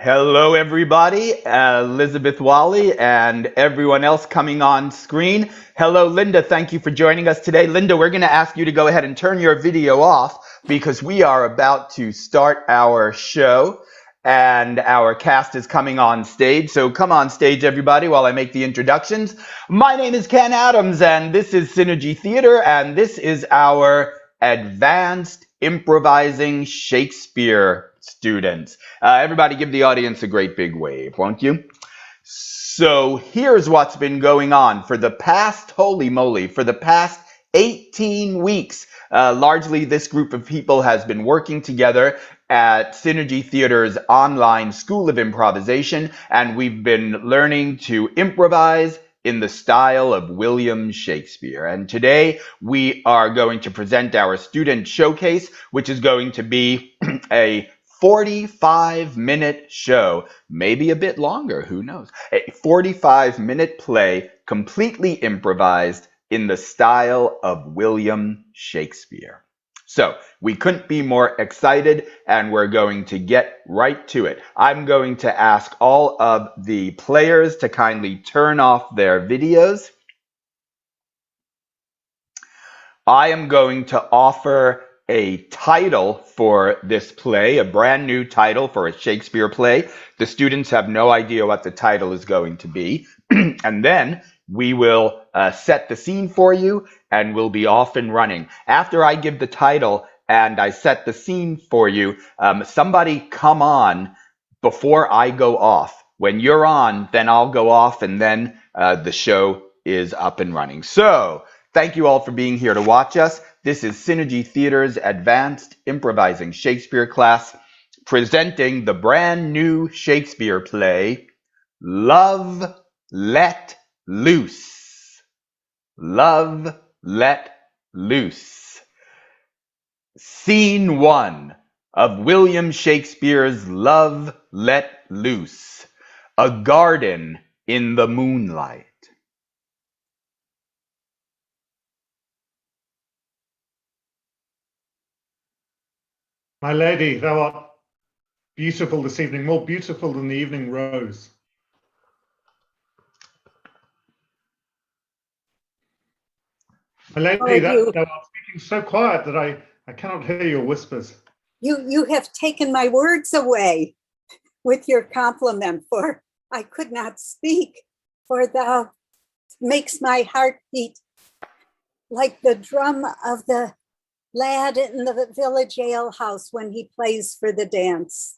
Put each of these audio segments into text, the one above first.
Hello, everybody. Elizabeth Wally and everyone else coming on screen. Hello, Linda. Thank you for joining us today. Linda, we're going to ask you to go ahead and turn your video off because we are about to start our show and our cast is coming on stage. So come on stage, everybody, while I make the introductions. My name is Ken Adams, and this is Synergy Theater, and this is our Advanced Improvising Shakespeare students. Everybody give the audience a great big wave, won't you? So here's what's been going on for the past, holy moly, for the past 18 weeks. Largely, this group of people has been working together at Synergy Theater's online School of Improvisation, and we've been learning to improvise in the style of William Shakespeare. And today we are going to present our student showcase, which is going to be a 45-minute show, maybe a bit longer, who knows? A 45-minute play completely improvised in the style of William Shakespeare. So we couldn't be more excited, and we're going to get right to it. I'm going to ask all of the players to kindly turn off their videos. I am going to offer a title for this play, a brand new title for a Shakespeare play. The students have no idea what the title is going to be. And then we will set the scene for you, and we'll be off and running. After I give the title and I set the scene for you, somebody come on before I go off. When you're on, then I'll go off, and then the show is up and running. So thank you all for being here to watch us. This is Synergy Theater's Advanced Improvising Shakespeare Class, presenting the brand new Shakespeare play, Love, Let Loose. Love, Let Loose. Scene 1 of William Shakespeare's Love, Let Loose. A garden in the moonlight. My lady, thou art beautiful this evening, more beautiful than the evening rose. My lady, thou art speaking so quiet that I cannot hear your whispers. You have taken my words away with your compliment, for I could not speak, for thou makes my heart beat like the drum of the lad in the village alehouse when he plays for the dance.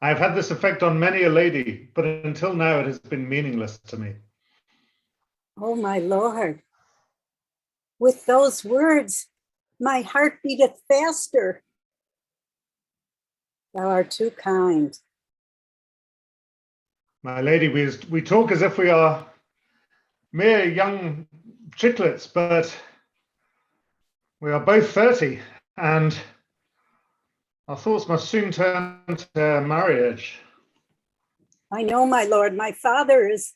I have had this effect on many a lady, but until now it has been meaningless to me. Oh, my Lord. With those words, my heart beateth faster. Thou art too kind. My lady, we talk as if we are mere young chicklets, but we are both 30, and our thoughts must soon turn to marriage. I know, my lord. My father is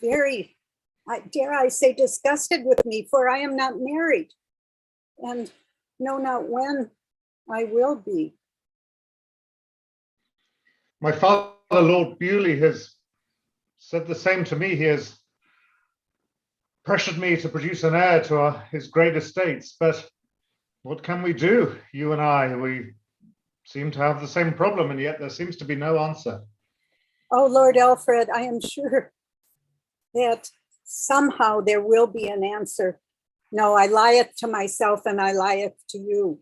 very, dare I say, disgusted with me, for I am not married, and know not when I will be. My father, Lord Bewley, has said the same to me. He has pressured me to produce an heir to his great estates, but what can we do, you and I? We seem to have the same problem, and yet there seems to be no answer. Oh, Lord Alfred, I am sure that somehow there will be an answer. No, I lieth to myself and I lieth to you.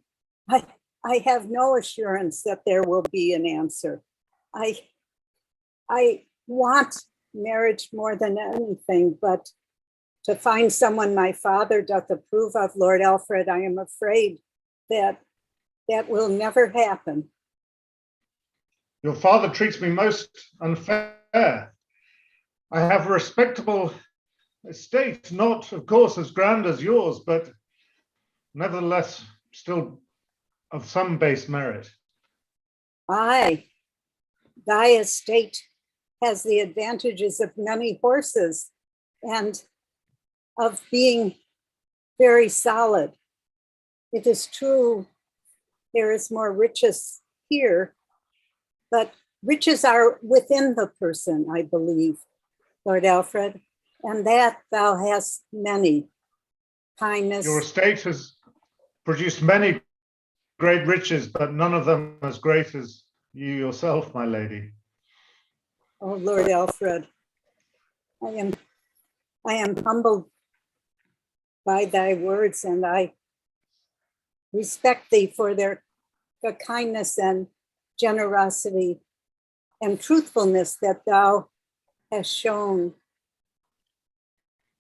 I have no assurance that there will be an answer. I want marriage more than anything, but to find someone my father doth approve of, Lord Alfred, I am afraid that will never happen. Your father treats me most unfair. I have a respectable estate, not, of course, as grand as yours, but nevertheless still of some base merit. Aye, thy estate has the advantages of many horses and of being very solid. It is true, there is more riches here, but riches are within the person, I believe, Lord Alfred, and that thou hast many. Kindness. Your estate has produced many great riches, but none of them as great as you yourself, my lady. Oh, Lord Alfred, I am humbled by thy words, and I respect thee for the kindness and generosity and truthfulness that thou hast shown.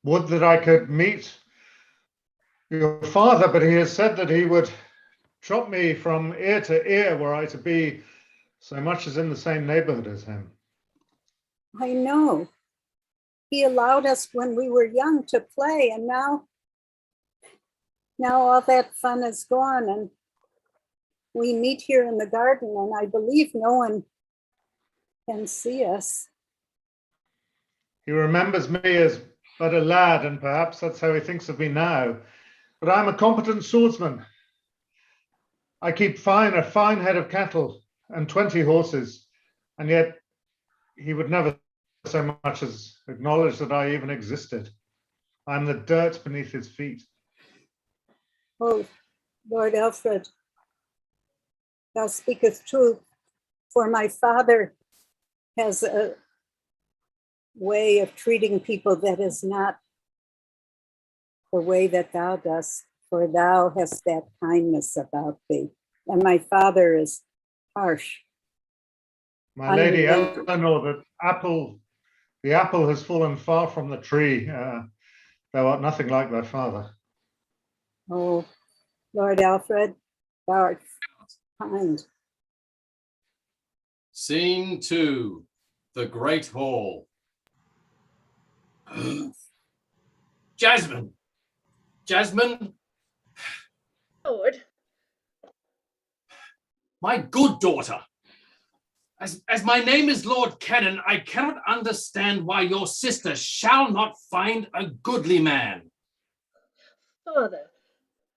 Would that I could meet your father, but he has said that he would drop me from ear to ear were I to be so much as in the same neighborhood as him. I know. He allowed us when we were young to play, and now all that fun is gone, and we meet here in the garden, and I believe no one can see us. He remembers me as but a lad, and perhaps that's how he thinks of me now. But I'm a competent swordsman. I keep a fine head of cattle and 20 horses, and yet he would never so much as acknowledge that I even existed. I'm the dirt beneath his feet. Oh, Lord Alfred, thou speakest truth, for my father has a way of treating people that is not the way that thou dost, for thou hast that kindness about thee. And my father is harsh. My lady Unrelenting. Eleanor, the apple has fallen far from the tree. Thou art nothing like thy father. Oh, Lord Alfred, thou art kind. Scene 2, the Great Hall. Jasmine! Jasmine! Lord, My good daughter! As my name is Lord Canon, I cannot understand why your sister shall not find a goodly man. Father,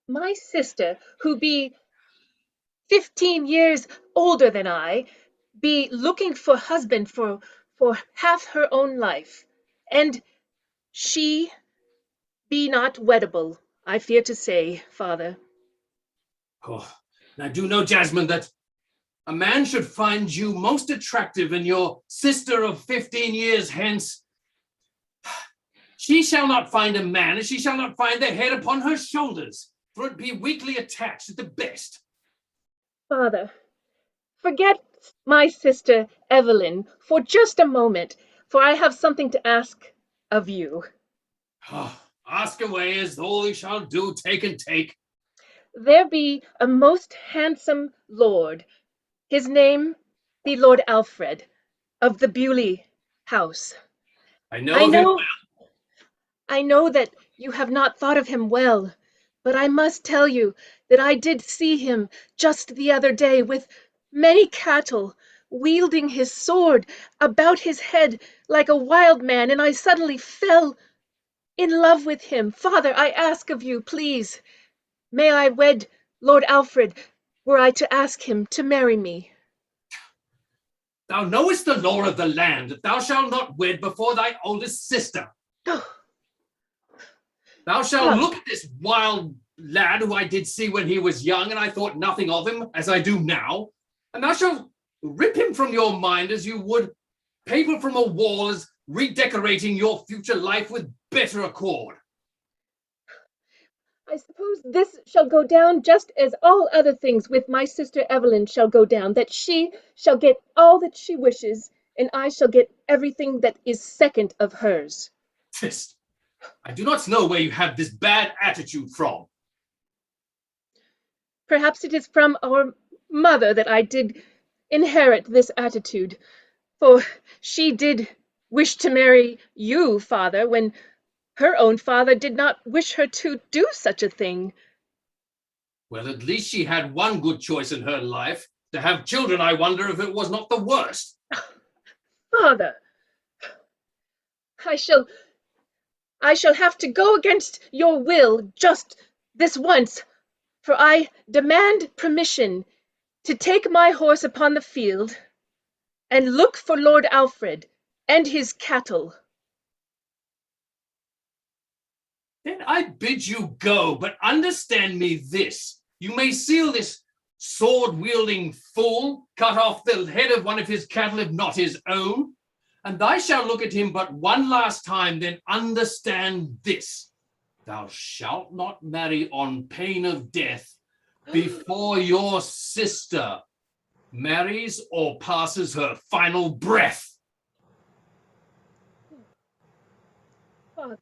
my sister, who be 15 years older than I, be looking for husband for half her own life, and she be not weddable, I fear to say, Father. Oh, and I do know, Jasmine, that a man should find you most attractive, and your sister of 15 years hence, she shall not find a man, and she shall not find the head upon her shoulders, for it be weakly attached at the best. Father, forget my sister Evelyn for just a moment, for I have something to ask of you. Oh, ask away, as all you shall do, take and take. There be a most handsome lord, his name be Lord Alfred, of the Bewley house. I know I of him know, well. I know that you have not thought of him well, but I must tell you that I did see him just the other day with many cattle, wielding his sword about his head like a wild man, and I suddenly fell in love with him. Father, I ask of you, please, may I wed Lord Alfred, were I to ask him to marry me? Thou knowest the law of the land, that thou shalt not wed before thy oldest sister. Oh, Thou shalt look at this wild lad who I did see when he was young, and I thought nothing of him, as I do now, and thou shalt rip him from your mind as you would paper from a wall, as redecorating your future life with better accord. I suppose this shall go down just as all other things with my sister Evelyn shall go down, that she shall get all that she wishes, and I shall get everything that is second of hers. I do not know where you have this bad attitude from. Perhaps it is from our mother that I did inherit this attitude, for she did wish to marry you, Father, when her own father did not wish her to do such a thing. Well, at least she had one good choice in her life. To have children, I wonder if it was not the worst. Father, I shall have to go against your will just this once, for I demand permission to take my horse upon the field, and look for Lord Alfred and his cattle. Then I bid you go, but understand me this. You may seal this sword-wielding fool, cut off the head of one of his cattle, if not his own, and thou shalt look at him but one last time, then understand this. Thou shalt not marry on pain of death before your sister marries or passes her final breath. Father,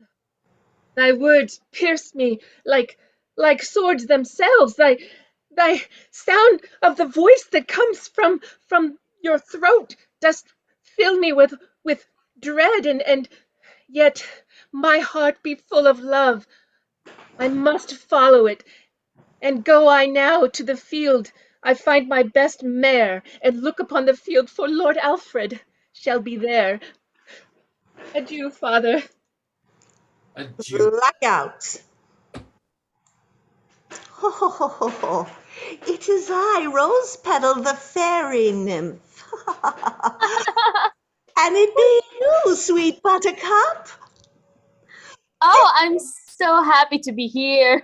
thy words pierce me like swords themselves. Thy sound of the voice that comes from your throat does fill me with dread, and yet my heart be full of love. I must follow it, and go I now to the field. I find my best mare, and look upon the field, for Lord Alfred shall be there. Adieu, father. Adieu. Luck out. Ho, ho, ho, ho, ho. It is I, Rose Petal, the fairy nymph. And it be you, sweet buttercup. Oh, I'm so happy to be here.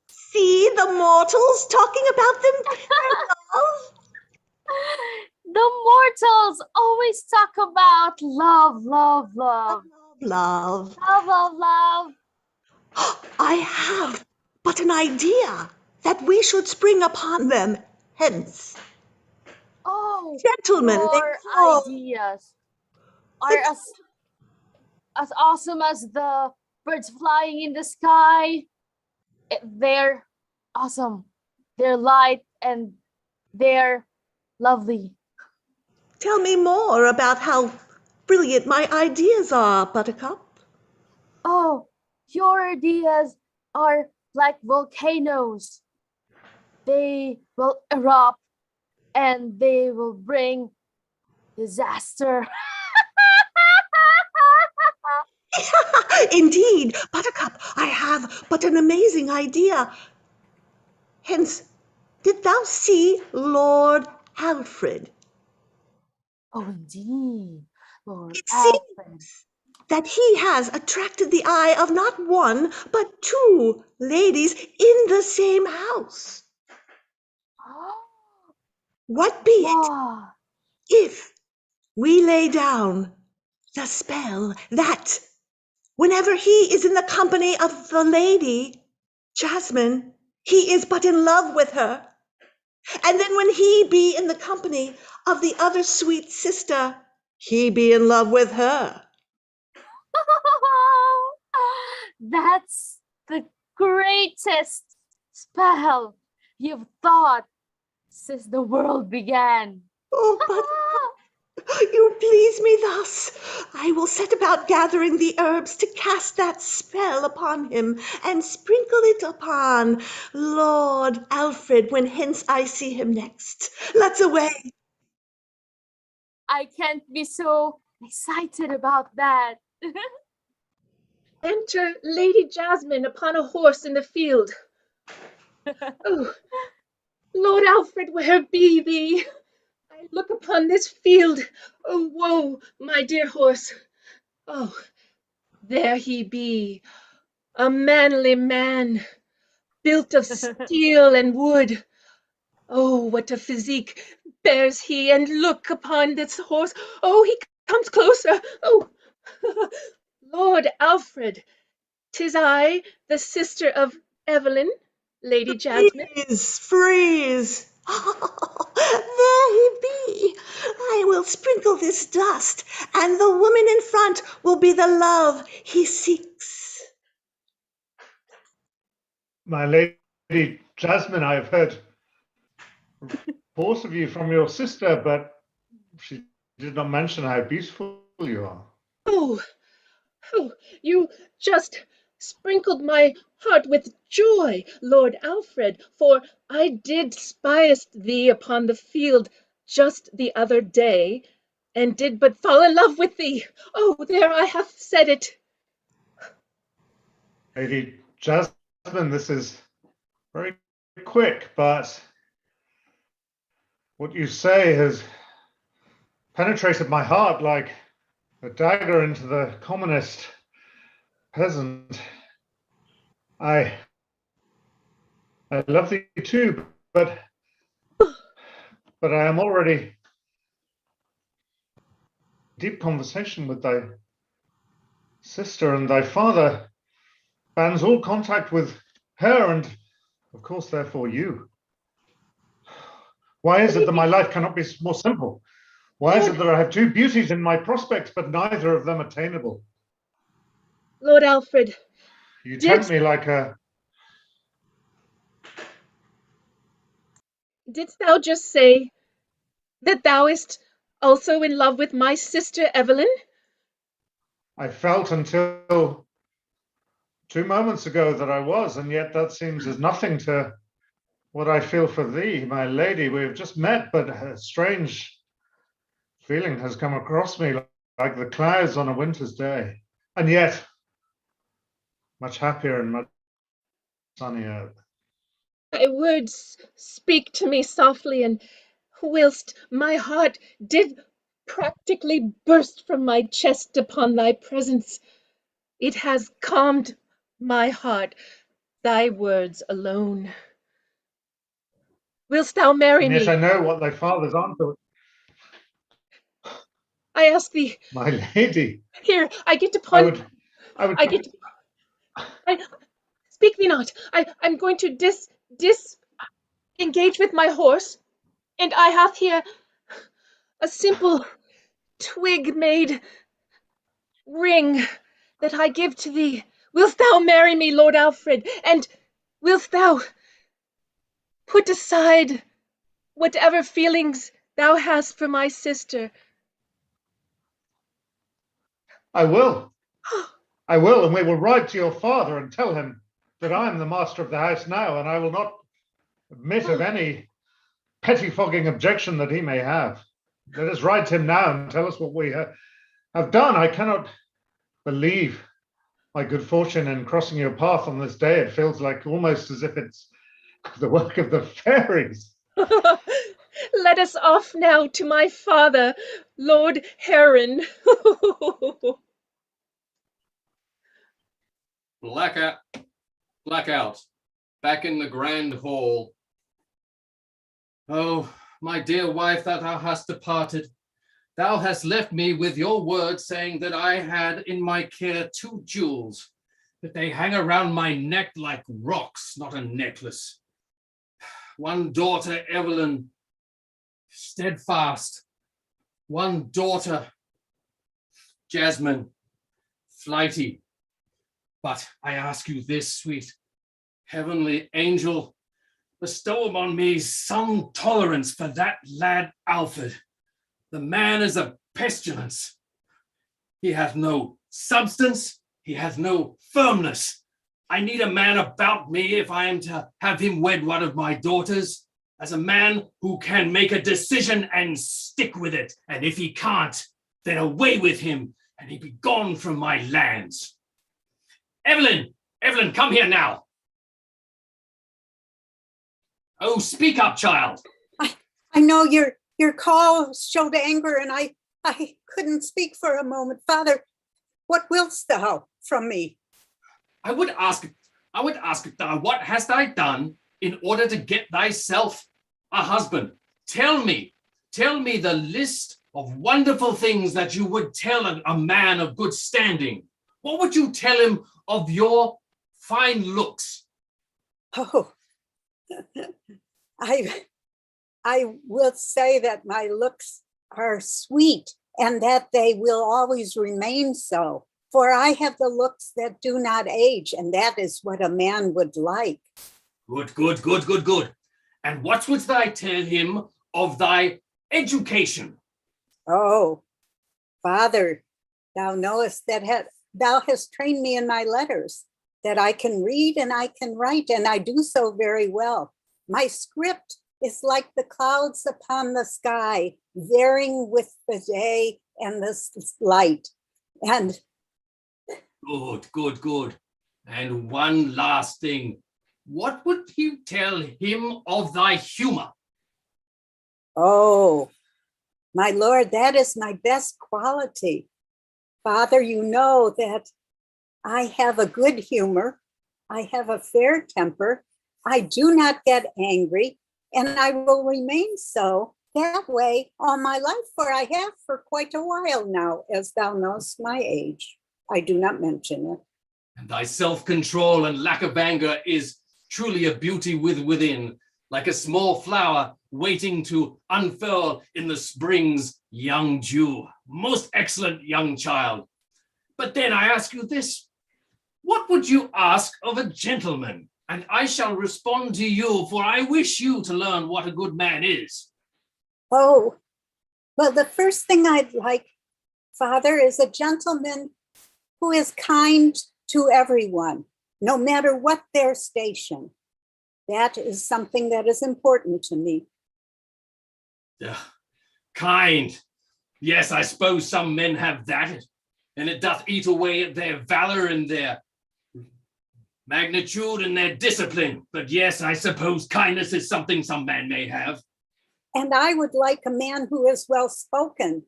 See the mortals talking about their love? The mortals always talk about love, love, love, Love. love, love, love. I have but an idea that we should spring upon them. Hence, Oh, gentlemen, they your call ideas are as awesome as the birds flying in the sky. They're awesome. They're light and they're lovely. Tell me more about how brilliant my ideas are, Buttercup. Oh, your ideas are like volcanoes. They will erupt and they will bring disaster. Indeed, Buttercup, I have but an amazing idea. Hence, did thou see Lord Alfred? Oh, indeed, Lord It Alfred. seems that he has attracted the eye of not one, but two ladies in the same house. What be it Wow. if we lay down the spell that whenever he is in the company of the lady, Jasmine, he is but in love with her. And then when he be in the company of the other sweet sister, he be in love with her. That's the greatest spell you've thought since the world began. Oh, but you please me thus. I will set about gathering the herbs to cast that spell upon him and sprinkle it upon Lord Alfred when hence I see him next. Let's away. I can't be so excited about that. Enter Lady Jasmine upon a horse in the field. Oh, Lord Alfred, where be thee? I look upon this field. Oh, woe, my dear horse. Oh, there he be, a manly man, built of steel and wood. Oh, what a physique bears he, and look upon this horse. Oh, he comes closer. Oh, Lord Alfred, 'tis I, the sister of Evelyn, Lady Jasmine. Freeze, freeze. There he be. I will sprinkle this dust, and the woman in front will be the love he seeks. My lady Jasmine, I've heard reports of you from your sister, but she did not mention how beautiful you are. Oh, oh, you just sprinkled my heart with joy, Lord Alfred, for I did spiest thee upon the field just the other day, and did but fall in love with thee. Oh, there I have said it. Lady Jasmine, this is very quick, but what you say has penetrated my heart like a dagger into the commonest peasant. I love thee too, but I am already deep conversation with thy sister, and thy father bans all contact with her, and of course, therefore, you. Why is it that my life cannot be more simple? Why is it that I have two beauties in my prospects, but neither of them attainable? Lord Alfred, You tempt me like a... didst thou just say that thou ist also in love with my sister Evelyn? I felt until 2 moments ago that I was, and yet that seems as nothing to what I feel for thee, my lady. We have just met, but a strange feeling has come across me like the clouds on a winter's day, and yet much happier and much sunnier. Thy words speak to me softly, and whilst my heart did practically burst from my chest upon thy presence, it has calmed my heart, thy words alone. Wilt thou marry And yet I me? know what thy father's answer. I ask thee, My lady, here, I get I upon, would, I get, I, speak thee not. I'm going to disengage with my horse, and I have here a simple twig-made ring that I give to thee. Wilt thou marry me, Lord Alfred, and wilt thou put aside whatever feelings thou hast for my sister? I will, and we will ride to your father and tell him that I am the master of the house now, and I will not admit of any pettifogging objection that he may have. Let us ride to him now and tell us what we have done. I cannot believe my good fortune in crossing your path on this day. It feels like almost as if it's the work of the fairies. Let us off now to my father, Lord Heron. Blackout. Back in the grand hall. Oh, my dear wife, that thou hast departed. Thou hast left me with your word saying that I had in my care 2 jewels, that they hang around my neck like rocks, not a necklace. One daughter, Evelyn, steadfast. One daughter, Jasmine, flighty. But I ask you this, sweet heavenly angel, bestow upon me some tolerance for that lad Alfred. The man is a pestilence. He hath no substance. He hath no firmness. I need a man about me if I am to have him wed one of my daughters, as a man who can make a decision and stick with it. And if he can't, then away with him and he be gone from my lands. Evelyn, come here now. Oh, speak up, child. I know your call showed anger, and I couldn't speak for a moment. Father, what wilt thou from me? I would ask thou, what hast thou done in order to get thyself a husband? Tell me the list of wonderful things that you would tell a man of good standing. What would you tell him of your fine looks? Oh, I will say that my looks are sweet and that they will always remain so. For I have the looks that do not age, and that is what a man would like. Good. And what wouldst thou tell him of thy education? Oh, Father, thou knowest that thou hast trained me in my letters, that I can read and I can write, and I do so very well. My script is like the clouds upon the sky, varying with the day and the light. And Good. And one last thing. What would you tell him of thy humor? oh, My lord, that is my best quality. Father, you know that I have a good humor. I have a fair temper. I do not get angry, and I will remain so that way all my life, for I have for quite a while now, as thou knowest my age. I do not mention it. And thy self-control and lack of anger is truly a beauty within, like a small flower waiting to unfurl in the spring's young dew. Most excellent young child. But then I ask you this, what would you ask of a gentleman? And I shall respond to you, for I wish you to learn what a good man is. Oh, well, the first thing I'd like, Father, is a gentleman who is kind to everyone, no matter what their station. That is something that is important to me. Kind. Yes, I suppose some men have that, and it doth eat away at their valor and their magnitude and their discipline. But yes, I suppose kindness is something some man may have. And I would like a man who is well-spoken,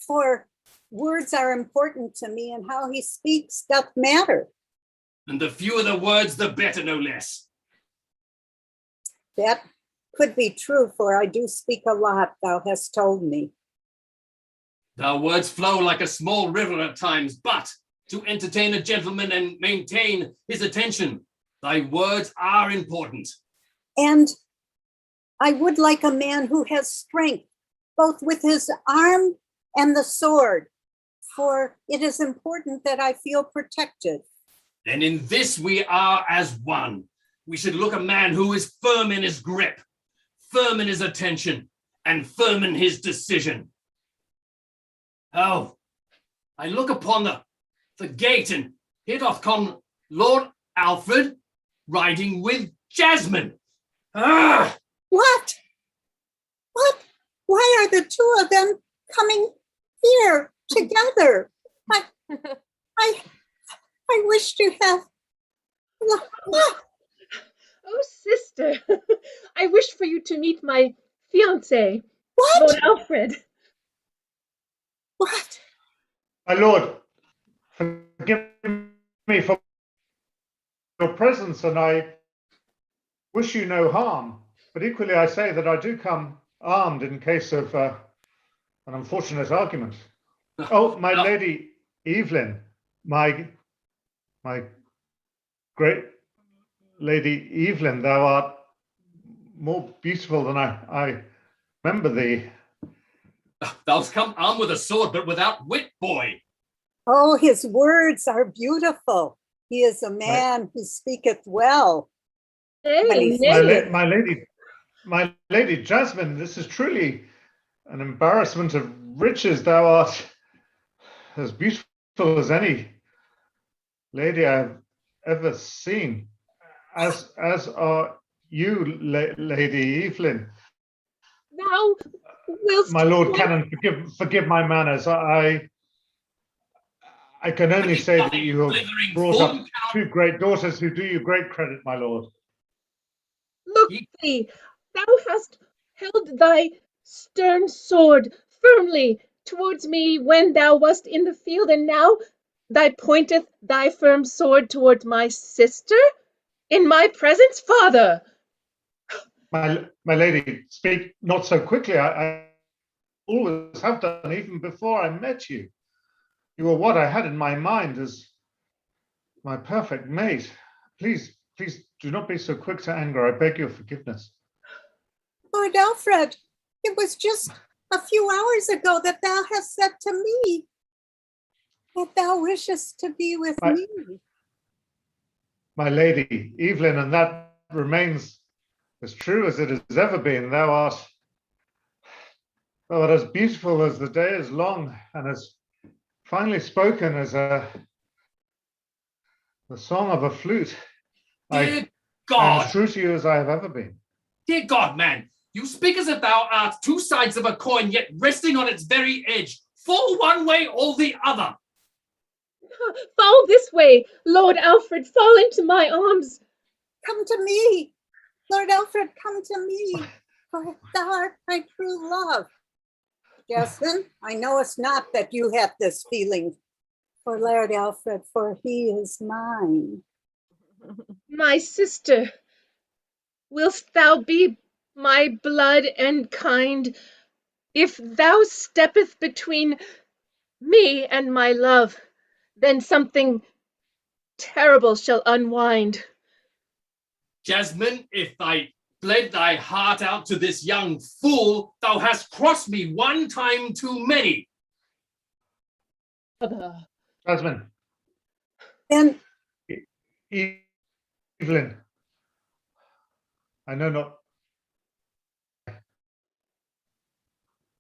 for words are important to me, and how he speaks doth matter. And the fewer the words, the better, no less. That could be true, for I do speak a lot, thou hast told me. Thy words flow like a small river at times, but to entertain a gentleman and maintain his attention, thy words are important. And I would like a man who has strength, both with his arm and the sword, for it is important that I feel protected. Then in this we are as one. We should look a man who is firm in his grip, firm in his attention, and firm in his decision. Oh, I look upon the gate, and here doth come Lord Alfred riding with Jasmine. Ah! What? What? Why are the two of them coming here together? I wish to have. Oh, sister, I wish for you to meet my fiancé, What? Lord Alfred. What? My lord, forgive me for your presence, and I wish you no harm. But equally, I say that I do come armed in case of an unfortunate argument. Oh, my lady Evelyn, my great lady Evelyn, thou art more beautiful than I remember thee. Thou'st come armed with a sword, but without wit, boy. Oh, his words are beautiful. He is a man who speaketh well. Hey, My lady Jasmine, this is truly an embarrassment of riches. Thou art as beautiful as any lady I've ever seen, as are you, Lady Evelyn. thou wilt. My Lord Canon, forgive my manners. I can only say that you have brought up two great daughters who do you great credit, my lord. Look thee, thou hast held thy stern sword firmly towards me when thou wast in the field, and now thou pointeth thy firm sword towards my sister in my presence, father. My lady, speak not so quickly. I always have done, even before I met you. You were what I had in my mind as my perfect mate. Please do not be so quick to anger. I beg your forgiveness. Lord Alfred, it was just a few hours ago that thou hast said to me that thou wishest to be with me. My lady Evelyn, and that remains as true as it has ever been. Thou art as beautiful as the day is long, and as finely spoken as the song of a flute. Dear I am God, as true to you as I have ever been. dear God, man, you speak as if thou art two sides of a coin, yet resting on its very edge. Fall one way or the other. Fall this way, Lord Alfred, fall into my arms. Come to me, Lord Alfred, come to me, for thou art my true love. Jasmine, I know it's not that you have this feeling for Lord Alfred, for he is mine. My sister, wilt thou be my blood and kind? If thou steppeth between me and my love, then something terrible shall unwind. Jasmine, if I bled thy heart out to this young fool, thou hast crossed me one time too many. Jasmine, Then Evelyn, I know not.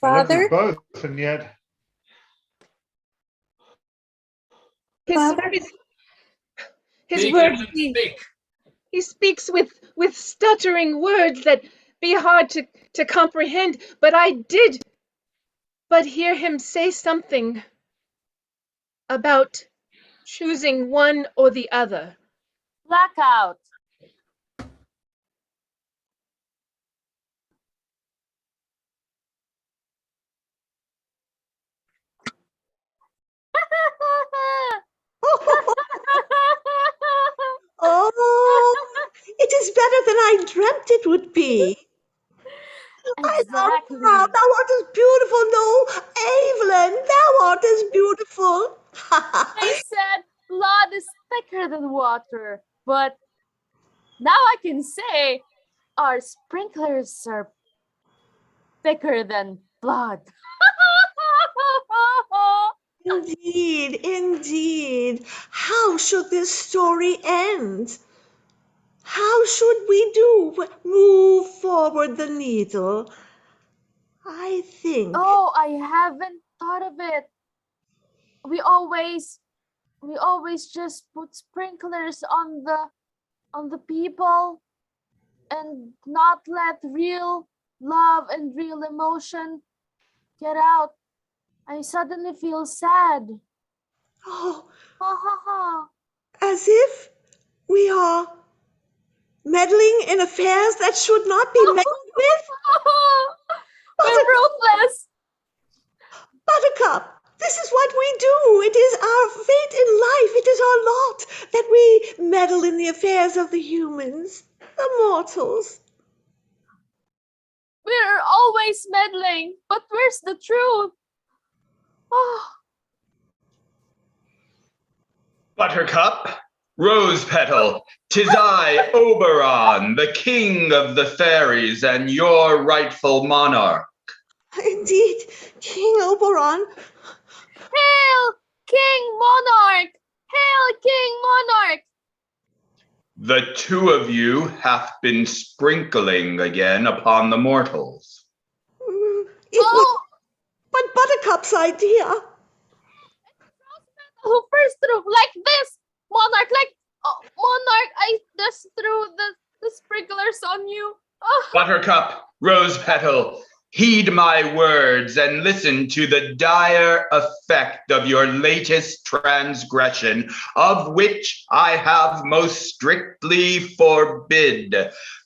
I love you Father, both, and yet Father, His Speak, words, Evelyn, speak. he speaks with stuttering words that be hard to comprehend, but I did but hear him say something about choosing one or the other. Blackout. Oh, it is better than I dreamt it would be. I love Exactly. thou. Thou art as beautiful. No, Evelyn, thou art as beautiful. They said blood is thicker than water, but now I can say our sprinklers are thicker than blood. Indeed, indeed. How should this story end? How should we do? Move forward the needle. I think. Oh, I haven't thought of it. We always just put sprinklers on the people and not let real love and real emotion get out. I suddenly feel sad. Oh, Ha ha ha. as if we are meddling in affairs that should not be meddled with. We're ruthless. Buttercup, this is what we do. It is our fate in life. It is our lot that we meddle in the affairs of the humans, the mortals. We're always meddling, but where's the truth? Oh, Buttercup, Rose Petal, 'tis I, Oberon, the king of the fairies and your rightful monarch. Indeed, King Oberon. hail, King Monarch! Hail, King Monarch! The two of you hath been sprinkling again upon the mortals. It was Oh, but Buttercup's idea. who first threw like this? Monarch, like, oh, Monarch, I just threw the sprinklers on you. Oh. Buttercup, Rose Petal, heed my words and listen to the dire effect of your latest transgression, of which I have most strictly forbid.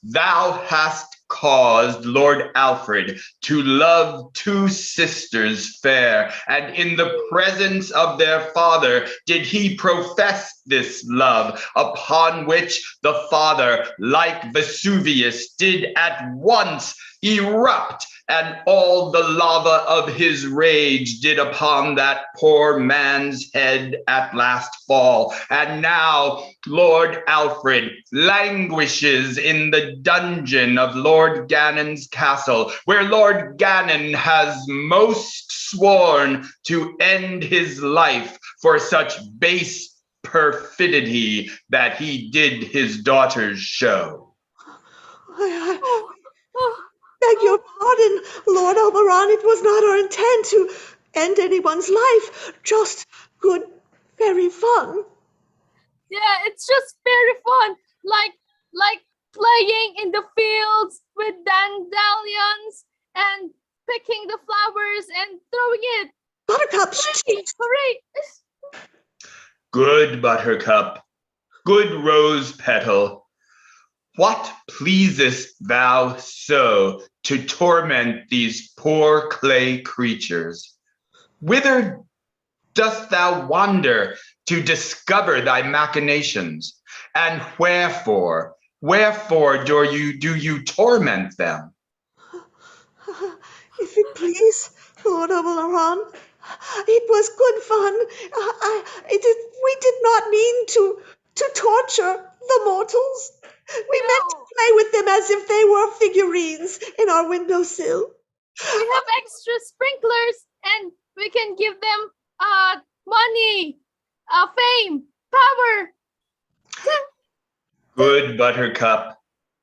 Thou hast caused Lord Alfred to love two sisters fair, and in the presence of their father did he profess this love, upon which the father, like Vesuvius, did at once erupt, and all the lava of his rage did upon that poor man's head at last fall. And now Lord Alfred languishes in the dungeon of Lord Ganon's castle, where Lord Ganon has most sworn to end his life for such base perfidy that he did his daughters show. I Oh, oh, beg your pardon, Lord Oberon. It was not our intent to end anyone's life. Just good, very fun. yeah, it's just very fun. Like playing in the fields with dandelions and picking the flowers and throwing it. Buttercup, Hooray! Hooray! Good Buttercup, good Rose Petal. What pleasest thou so to torment these poor clay creatures? Whither dost thou wander to discover thy machinations? And wherefore do you torment them? If it please, Lord Oberon, it was good fun. We did not mean to torture the mortals. We meant to No, play with them as if they were figurines in our windowsill. we have extra sprinklers and we can give them money, fame, power. Good Buttercup,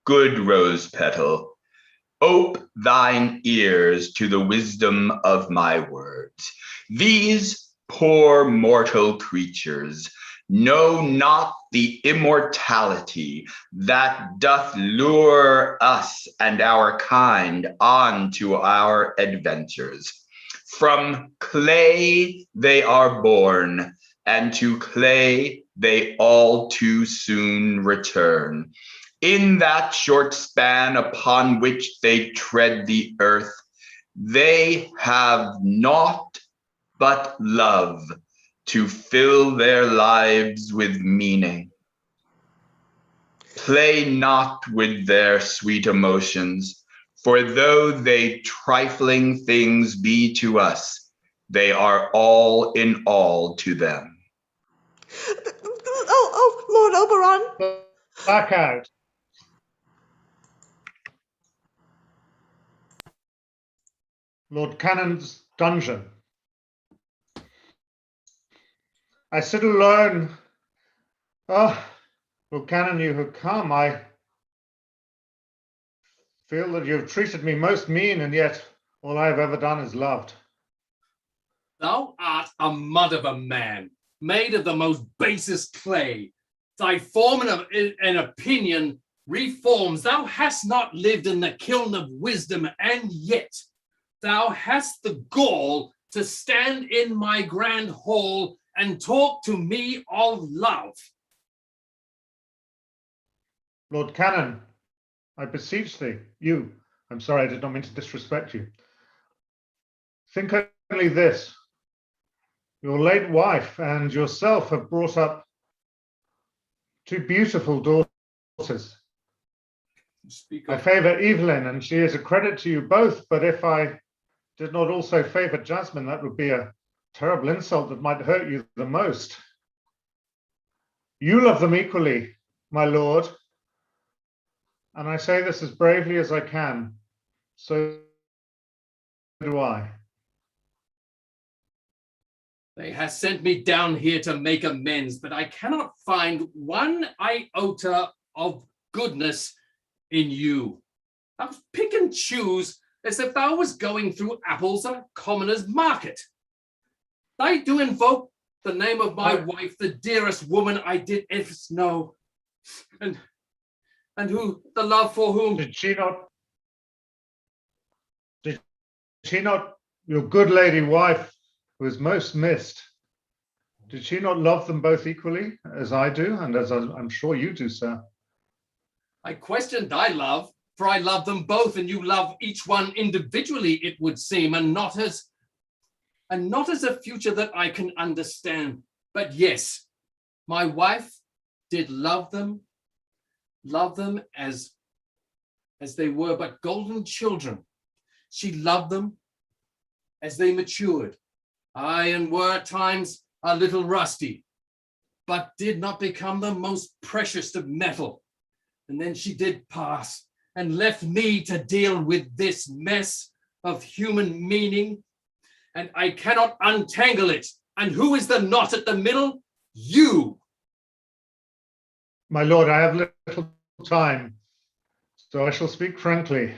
good Rose Petal, ope thine ears to the wisdom of my words. These poor mortal creatures know not the immortality that doth lure us and our kind on to our adventures. From clay they are born, and to clay they all too soon return. In that short span upon which they tread the earth, they have naught but love to fill their lives with meaning. Play not with their sweet emotions, for though they trifling things be to us, they are all in all to them. Oh, Lord Oberon. Back out. Lord Cannon's dungeon. I sit alone. Ah, Lord Cannon, you have come. I feel that you have treated me most mean, and yet all I have ever done is loved. Thou art a mud of a man, made of the most basest clay. Thy form and opinion reforms. Thou hast not lived in the kiln of wisdom, and yet thou hast the gall to stand in my grand hall and talk to me of love. Lord Cannon, I beseech thee, I'm sorry, I did not mean to disrespect you. Think only this. Your late wife and yourself have brought up two beautiful daughters. I favor Evelyn, and she is a credit to you both, but if I did not also favor Jasmine, that would be a terrible insult that might hurt you the most. You love them equally, my lord, and I say this as bravely as I can. So do I. They have sent me down here to make amends, but I cannot find one iota of goodness in you. Thou pick and choose as if thou was going through apples at a commoner's market. I do invoke the name of my wife, the dearest woman I did ever know, and who the love for whom Did she not, your good lady wife, who is most missed, did she not love them both equally as I do, and as I'm sure you do, sir? I question thy love, for I love them both, and you love each one individually, it would seem, and not as a future that I can understand. But yes, my wife did love them as they were but golden children. She loved them as they matured. Aye, and were at times a little rusty, but did not become the most precious of metal. And then she did pass and left me to deal with this mess of human meaning, and I cannot untangle it. And who is the knot at the middle? You. My lord, I have little time, so I shall speak frankly.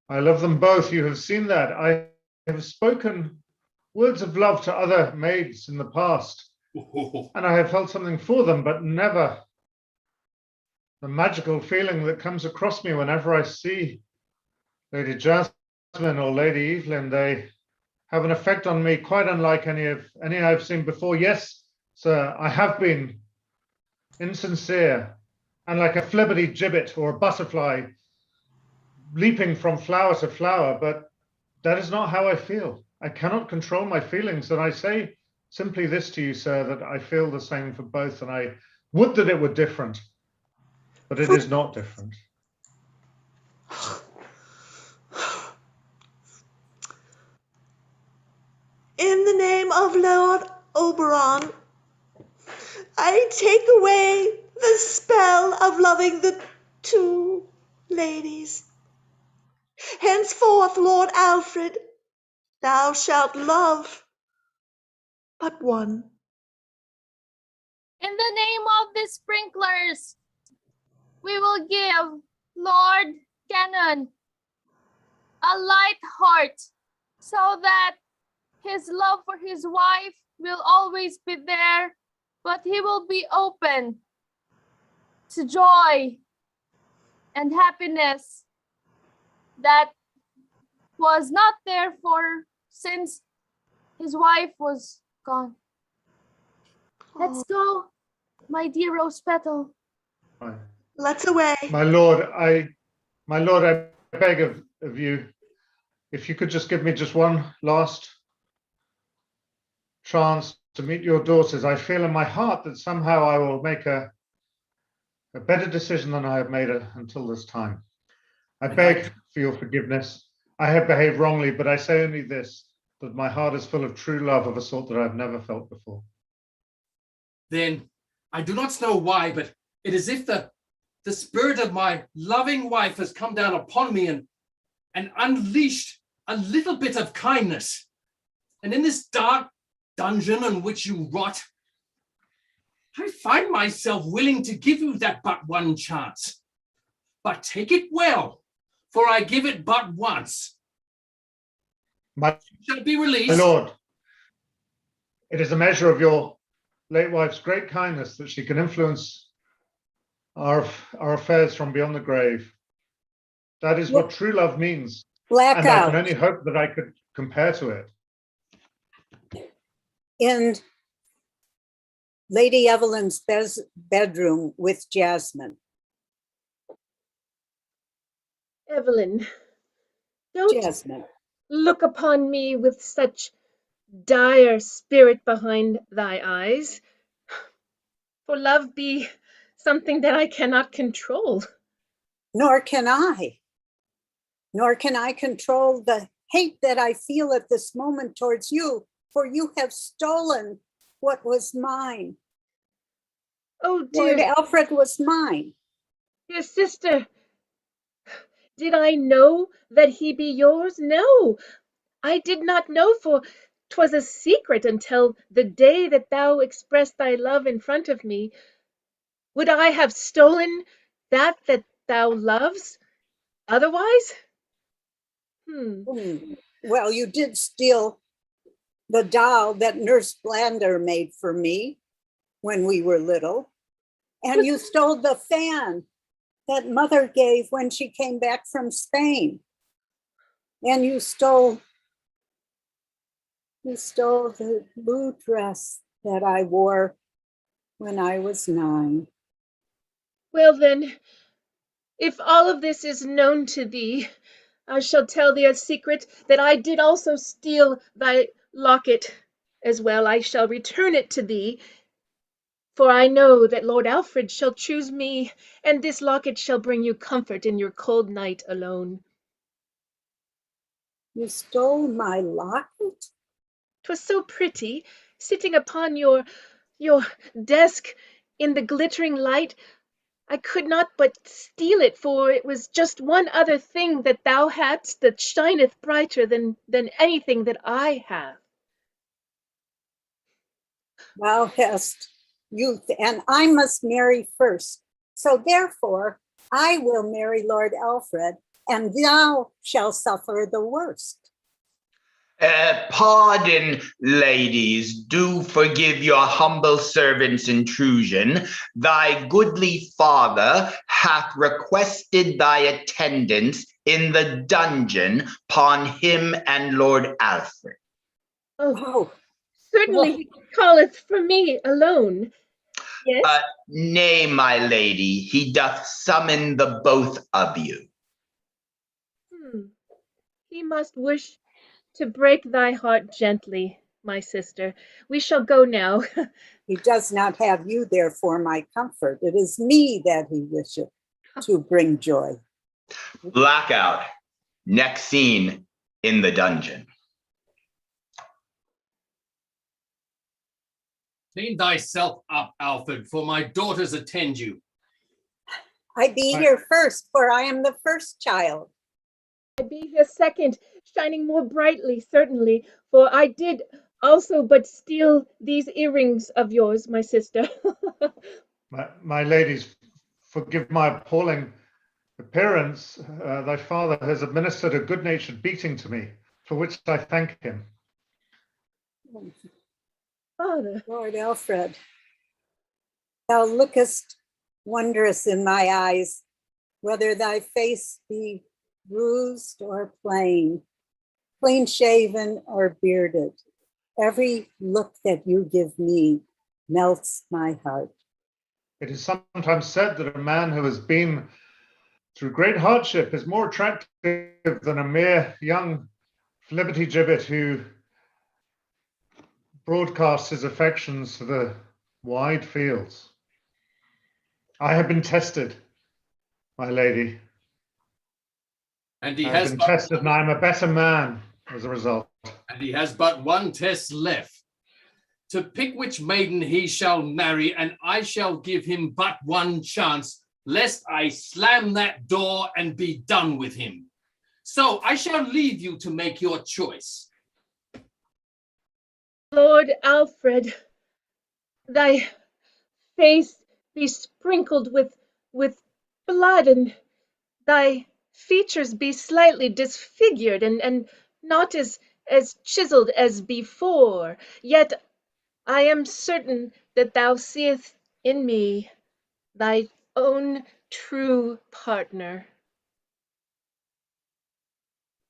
I love them both. You have seen that. I have spoken words of love to other maids in the past, and I have felt something for them, but never the magical feeling that comes across me whenever I see Lady Jasmine or Lady Evelyn. They have an effect on me quite unlike any I've seen before. Yes, sir, I have been insincere and like a flibbity gibbet or a butterfly leaping from flower to flower, but that is not how I feel. I cannot control my feelings, and I say simply this to you, sir, that I feel the same for both, and I would that it were different, but it is not different. In the name of Lord Oberon, I take away the spell of loving the two ladies. Henceforth, Lord Alfred, thou shalt love but one. In the name of the sprinklers, we will give Lord Cannon a light heart so that his love for his wife will always be there, but he will be open to joy and happiness that was not there for since his wife was gone. Let's go, my dear Rose Petal. Let's away. My lord, I beg of you, if you could just give me just one last chance to meet your daughters. I feel in my heart that somehow I will make a better decision than I have made until this time. I beg for your forgiveness. I have behaved wrongly, but I say only this, that my heart is full of true love of a sort that I've never felt before. Then I do not know why, but it is as if the spirit of my loving wife has come down upon me and unleashed a little bit of kindness. And in this dark dungeon in which you rot, I find myself willing to give you that but one chance. But take it well, for I give it but once. You shall be released. My lord, it is a measure of your late wife's great kindness that she can influence our affairs from beyond the grave. That is what true love means. Blackout. And I can only hope that I could compare to it. In Lady Evelyn's bedroom with Jasmine. Evelyn, don't Jasmine. look upon me with such dire spirit behind thy eyes, for love be something that I cannot control. Nor can I. Nor can I control the hate that I feel at this moment towards you, for you have stolen what was mine. Oh, dear. Lord Alfred was mine. Dear sister, did I know that he be yours? No, I did not know, for 'twas a secret until the day that thou expressed thy love in front of me. Would I have stolen that thou loves otherwise? Well, you did steal the doll that Nurse Blander made for me when we were little. And you stole the fan that Mother gave when she came back from Spain. And you stole the blue dress that I wore when I was 9. Well then, if all of this is known to thee, I shall tell thee a secret, that I did also steal thy locket as well. I shall return it to thee, for I know that Lord Alfred shall choose me, and this locket shall bring you comfort in your cold night alone. You stole my locket? 'Twas so pretty, sitting upon your desk in the glittering light. I could not but steal it, for it was just one other thing that thou hadst that shineth brighter than anything that I have. Thou hast youth, and I must marry first. So therefore, I will marry Lord Alfred, and thou shalt suffer the worst. Pardon, ladies, do forgive your humble servant's intrusion. Thy goodly father hath requested thy attendance in the dungeon upon him and Lord Alfred. Oh, certainly he calleth for me alone. Yes? Nay, my lady, he doth summon the both of you. He must wish to break thy heart gently, my sister. We shall go now. He does not have you there for my comfort. It is me that he wishes to bring joy. Blackout. Next scene in the dungeon. Clean thyself up, Alfred, for my daughters attend you. I be here first, for I am the first child. I be here second, shining more brightly, certainly, for I did also but steal these earrings of yours, my sister. My ladies, forgive my appalling appearance. Thy father has administered a good-natured beating to me, for which I thank him. Father, Lord Alfred, thou lookest wondrous in my eyes, whether thy face be bruised or plain, clean shaven or bearded. Every look that you give me melts my heart. It is sometimes said that a man who has been through great hardship is more attractive than a mere young flibbertigibbet who broadcasts his affections to the wide fields. I have been tested, my lady. And he I have has been but tested, and I am a better man as a result. and he has but one test left. To pick which maiden he shall marry, and I shall give him but one chance, lest I slam that door and be done with him. So I shall leave you to make your choice. Lord Alfred, thy face be sprinkled with blood, and thy features be slightly disfigured, and not as chiseled as before. Yet I am certain that thou seest in me thy own true partner.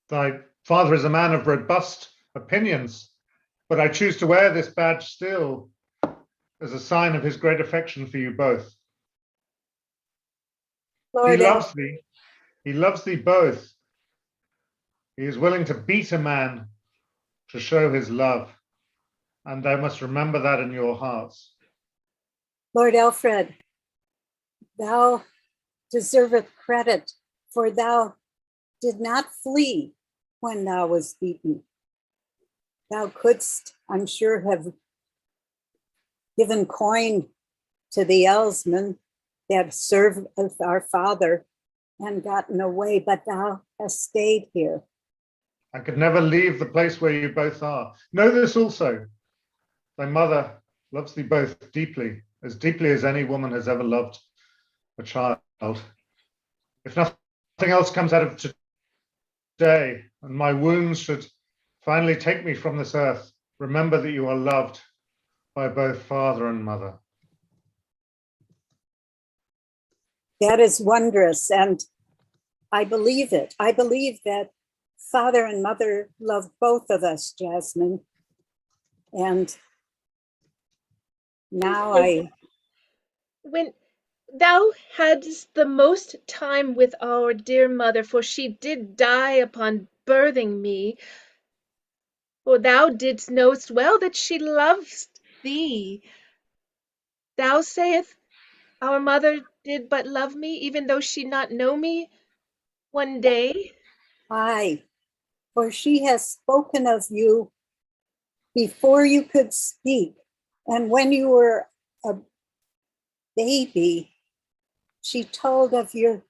Thy father is a man of robust opinions, but I choose to wear this badge still as a sign of his great affection for you both. He Lord loves thee. He loves thee both. He is willing to beat a man to show his love, and thou must remember that in your hearts. Lord Alfred, thou deserveth credit, for thou did not flee when thou was beaten. Thou couldst, I'm sure, have given coin to the Elsman that served with our father and gotten away, but thou hast stayed here. I could never leave the place where you both are. Know this also. Thy mother loves thee both deeply as any woman has ever loved a child. If nothing else comes out of today, and my wounds should finally take me from this earth, remember that you are loved by both father and mother. That is wondrous, and I believe it. I believe that father and mother love both of us, Jasmine. And now When thou hadst the most time with our dear mother, for she did die upon birthing me, for thou didst knowest well that she loved thee. Thou sayest our mother did but love me, even though she not know me one day. for she has spoken of you before you could speak. And when you were a baby, she told of your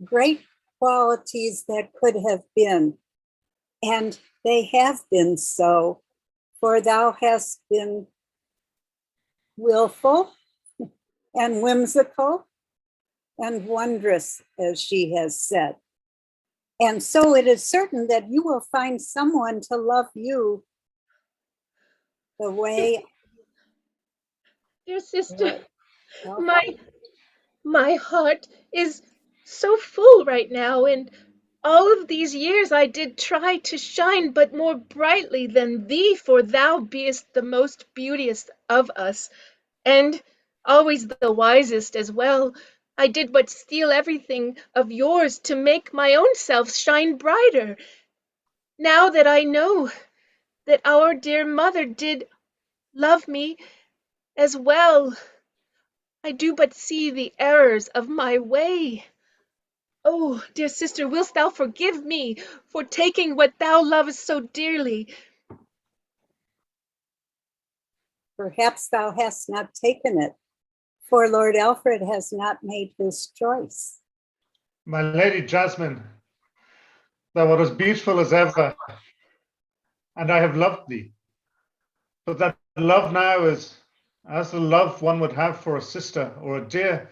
great qualities that could have been. And they have been so, for thou hast been willful and whimsical and wondrous, as she has said. And so it is certain that you will find someone to love you the way. Dear sister, my heart is so full right now, and all of these years I did try to shine but more brightly than thee, for thou beest the most beauteous of us, and always the wisest as well. I did but steal everything of yours to make my own self shine brighter. Now that I know that our dear mother did love me as well, I do but see the errors of my way. Oh, dear sister, wilt thou forgive me for taking what thou lovest so dearly? Perhaps thou hast not taken it, for Lord Alfred has not made his choice. My Lady Jasmine, thou art as beautiful as ever, and I have loved thee. But that love now is as the love one would have for a sister or a dear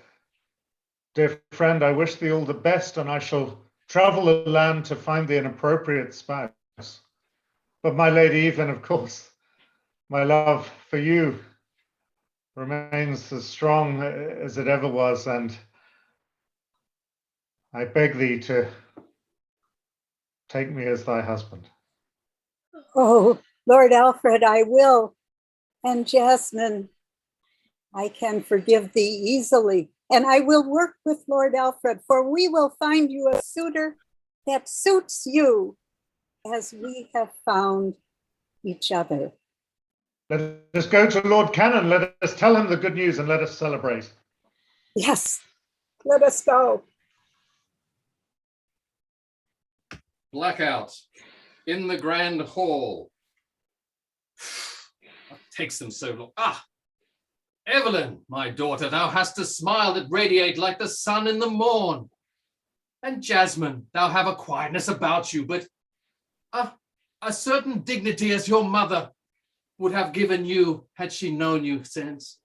friend. I wish thee all the best, and I shall travel the land to find thee an appropriate spouse. But my Lady Evelyn, of course, my love for you remains as strong as it ever was, and I beg thee to take me as thy husband. Oh, Lord Alfred, I will. And Jasmine, I can forgive thee easily. And I will work with Lord Alfred, for we will find you a suitor that suits you as we have found each other. Let us go to Lord Cannon. Let us tell him the good news and let us celebrate. Yes, let us go. Blackout in the grand hall. What takes them so long? Ah, Evelyn, my daughter, thou hast a smile that radiate like the sun in the morn. And Jasmine, thou have a quietness about you, but a certain dignity as your mother would have given you had she known you since.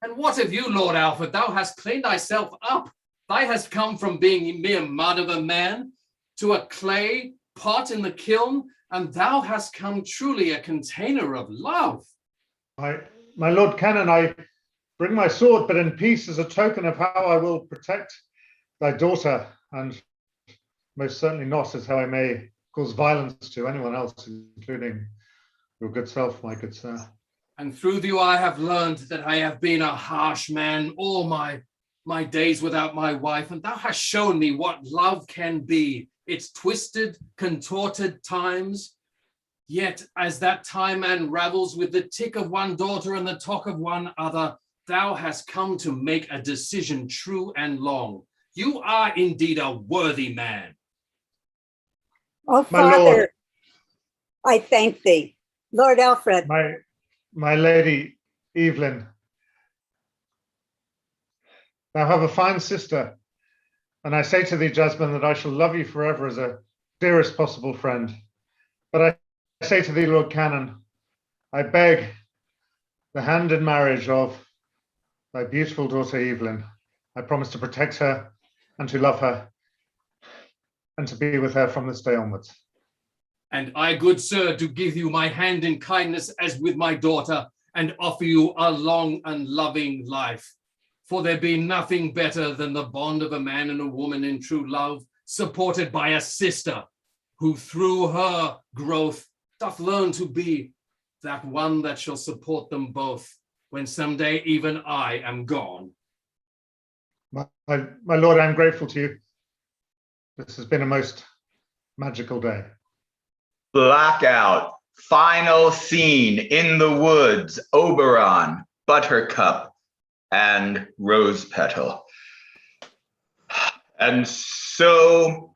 And what of you, Lord Alfred? Thou hast cleaned thyself up. Thou hast come from being mere mud of a man to a clay pot in the kiln, and thou hast come truly a container of love. My Lord Canon, I bring my sword, but in peace, as a token of how I will protect thy daughter, and most certainly not as how I may cause violence to anyone else, including your good self, my good sir. And through you I have learned that I have been a harsh man all my days without my wife, and thou hast shown me what love can be, its twisted, contorted times. Yet as that time unravels with the tick of one daughter and the talk of one other, thou hast come to make a decision true and long. You are indeed a worthy man. Oh, My Father, lord. I thank thee. Lord Alfred. My Lady Evelyn, thou have a fine sister, and I say to thee, Jasmine, that I shall love you forever as a dearest possible friend. But I say to thee, Lord Canon, I beg the hand in marriage of thy beautiful daughter Evelyn. I promise to protect her and to love her and to be with her from this day onwards. And I, good sir, do give you my hand in kindness as with my daughter, and offer you a long and loving life. For there be nothing better than the bond of a man and a woman in true love, supported by a sister, who through her growth doth learn to be that one that shall support them both, when someday even I am gone. My lord, I am grateful to you. This has been a most magical day. Blackout. Final scene in the woods. Oberon, Buttercup, and Rose Petal. And so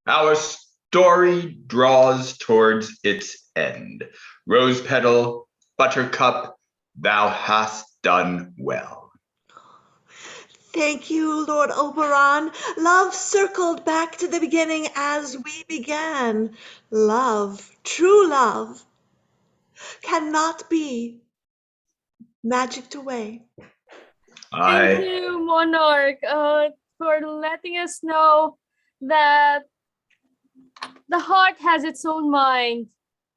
our story draws towards its end. Rose Petal, Buttercup, thou hast done well. Thank you, Lord Oberon. Love circled back to the beginning as we began. Love, true love, cannot be magicked away. Thank you, Monarch, for letting us know that the heart has its own mind,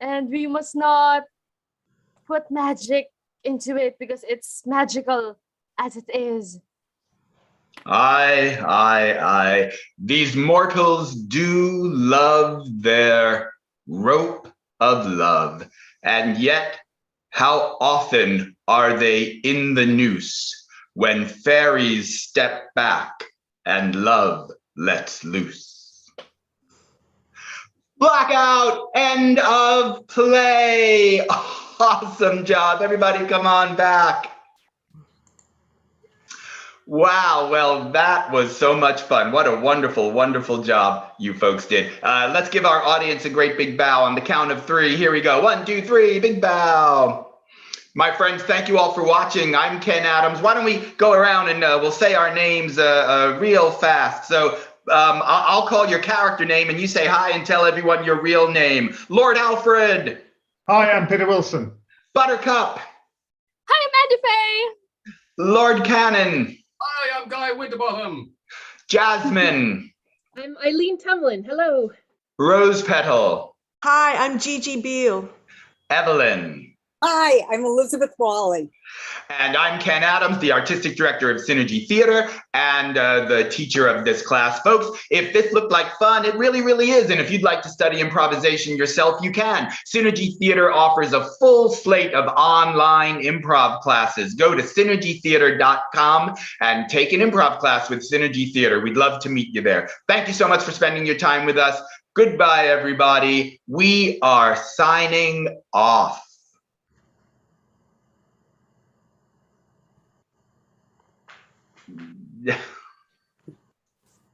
and we must not put magic into it because it's magical as it is. Aye. These mortals do love their rope of love, and yet How often are they in the noose when fairies step back and love lets loose? Blackout, end of play. Awesome job. Everybody come on back. Wow, well, that was so much fun. What a wonderful, wonderful job you folks did. Let's give our audience a great big bow on the count of 3. Here we go. 1, 2, 3, big bow. My friends, thank you all for watching. I'm Ken Adams. Why don't we go around and we'll say our names real fast. So I'll call your character name and you say hi and tell everyone your real name. Lord Alfred. Hi, I'm Peter Wilson. Buttercup. Hi, Mandy Faye. Lord Cannon. Hi, I'm Guy Winterbottom. Jasmine. I'm Eileen Tumlin. Hello. Rose Petal. Hi, I'm Gigi Beale. Evelyn. Hi, I'm Elizabeth Wally. And I'm Ken Adams, the Artistic Director of Synergy Theater and the teacher of this class. Folks, if this looked like fun, it really, really is. And if you'd like to study improvisation yourself, you can. Synergy Theater offers a full slate of online improv classes. Go to synergytheater.com and take an improv class with Synergy Theater. We'd love to meet you there. Thank you so much for spending your time with us. Goodbye, everybody. We are signing off. Yeah.